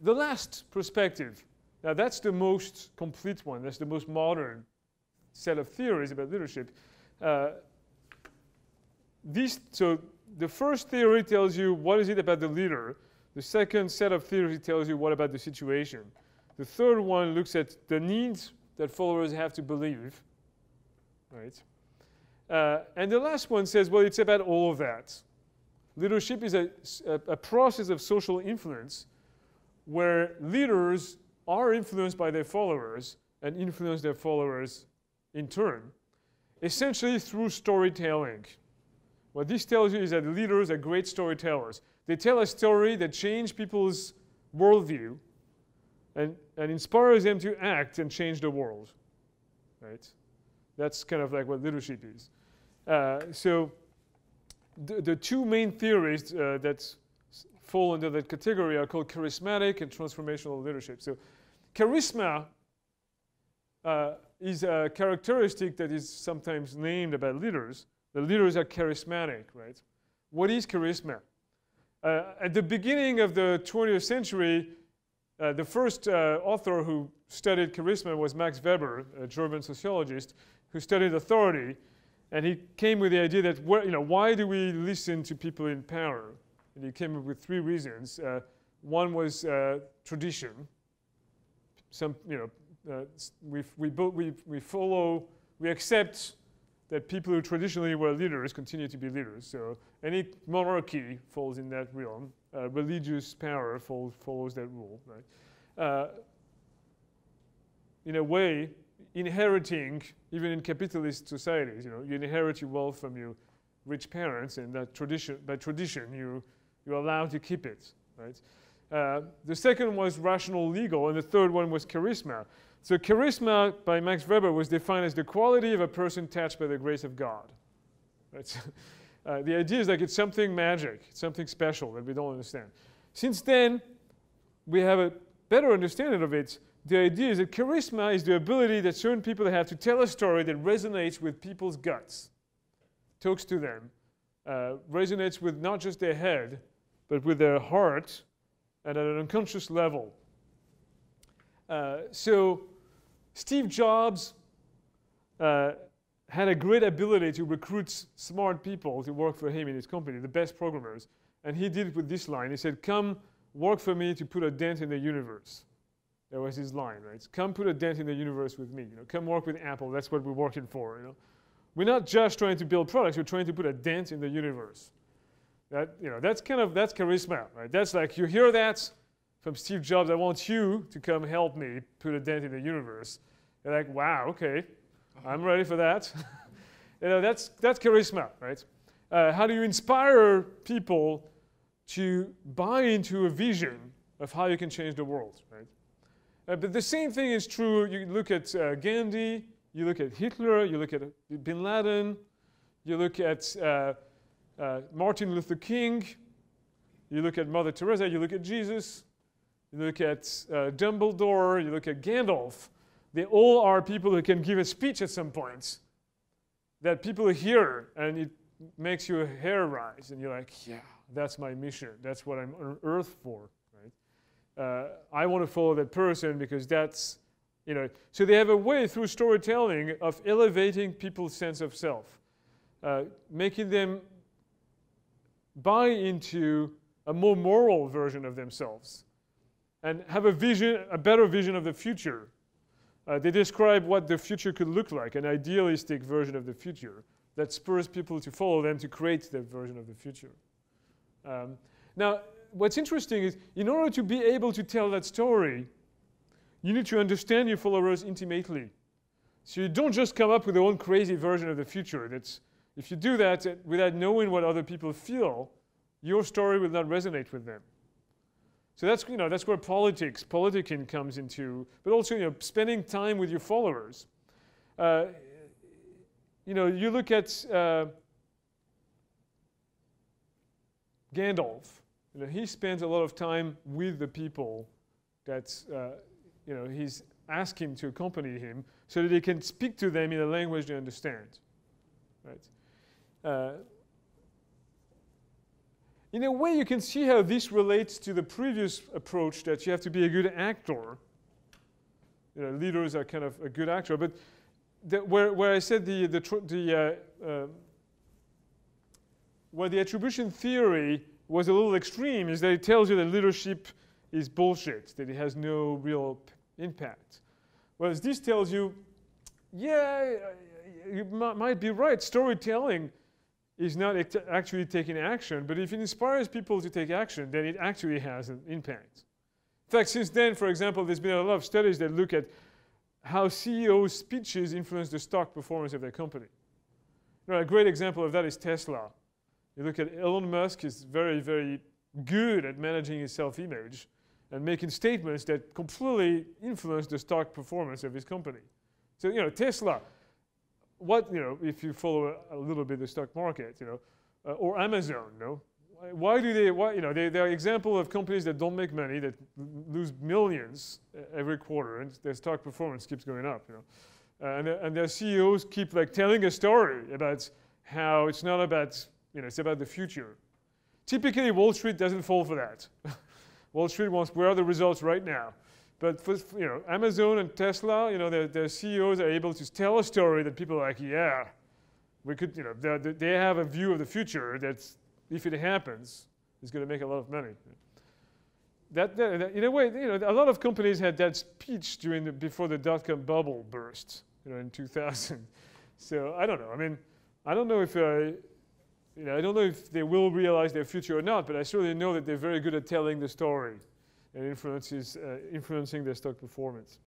the last perspective, now that's the most complete one. That's the most modern set of theories about leadership. So the first theory tells you what is it about the leader. The second set of theories tells you what about the situation. The third one looks at the needs that followers have to believe, right? And the last one says, well, it's about all of that. Leadership is a process of social influence where leaders are influenced by their followers and influence their followers in turn, essentially through storytelling. What this tells you is that leaders are great storytellers. They tell a story that changes people's worldview and inspires them to act and change the world, right? That's kind of like what leadership is. So the two main theories that fall under that category are called charismatic and transformational leadership. So charisma is a characteristic that is sometimes named about leaders. The leaders are charismatic, right? What is charisma? At the beginning of the 20th century, the first author who studied charisma was Max Weber, a German sociologist, who studied authority. And he came with the idea that, why do we listen to people in power? And he came up with three reasons. One was tradition. We accept that people who traditionally were leaders continue to be leaders. So any monarchy falls in that realm. Religious power follows that rule, right? In a way, inheriting, even in capitalist societies, you inherit your wealth from your rich parents, and that by tradition, you're allowed to keep it, right? The second was rational legal, and the third one was charisma. So charisma, by Max Weber, was defined as the quality of a person touched by the grace of God. Right? The idea is like it's something magic, it's something special that we don't understand. Since then, we have a better understanding of it. The idea is that charisma is the ability that certain people have to tell a story that resonates with people's guts, talks to them, resonates with not just their head, but with their heart and at an unconscious level. So Steve Jobs had a great ability to recruit smart people to work for him in his company, the best programmers. And he did it with this line. He said, "Come work for me to put a dent in the universe." That was his line, right? Come put a dent in the universe with me. Come work with Apple. That's what we're working for. We're not just trying to build products. We're trying to put a dent in the universe. That's charisma, right? That's like, you hear that from Steve Jobs. I want you to come help me put a dent in the universe. You're like, wow, okay, I'm ready for that. That's charisma, right? How do you inspire people to buy into a vision of how you can change the world, right? But the same thing is true. You look at Gandhi, you look at Hitler, you look at Bin Laden, you look at Martin Luther King, you look at Mother Teresa, you look at Jesus, you look at Dumbledore, you look at Gandalf. They all are people who can give a speech at some point that people hear, and it makes your hair rise, and you're like, yeah, that's my mission. That's what I'm on earth for. I want to follow that person because that's, so they have a way through storytelling of elevating people's sense of self, making them buy into a more moral version of themselves and have a better vision of the future. They describe what the future could look like, an idealistic version of the future that spurs people to follow them to create that version of the future. Now, what's interesting is, in order to be able to tell that story, you need to understand your followers intimately. So you don't just come up with your own crazy version of the future. If you do that without knowing what other people feel, your story will not resonate with them. So that's where politicking comes into, but also spending time with your followers. You look at Gandalf. He spends a lot of time with the people that he's asking to accompany him, so that he can speak to them in a language they understand. Right? in a way, you can see how this relates to the previous approach that you have to be a good actor. You know, leaders are kind of a good actor, but where I said where the attribution theory was a little extreme is that it tells you that leadership is bullshit, that it has no real impact. Whereas this tells you, yeah, you might be right. Storytelling is not actually taking action, but if it inspires people to take action, then it actually has an impact. In fact, since then, for example, there's been a lot of studies that look at how CEOs' speeches influence the stock performance of their company. You know, a great example of that is Tesla. You look at Elon Musk is very, very good at managing his self-image and making statements that completely influence the stock performance of his company. So, you know, Tesla, if you follow a little bit the stock market, or Amazon, why do they, they're an example of companies that don't make money, that lose millions every quarter, and their stock performance keeps going up, and their CEOs keep telling a story about how it's not about, it's about the future. Typically, Wall Street doesn't fall for that. Wall Street wants, where are the results right now? But for, Amazon and Tesla, their CEOs are able to tell a story that people are like, yeah, we could, they have a view of the future that's, if it happens, is going to make a lot of money. That in a way, a lot of companies had that speech before the dot-com bubble burst, in 2000. So I don't know. I mean, I don't know if I don't know if they will realize their future or not, but I certainly know that they're very good at telling the story and influencing their stock performance.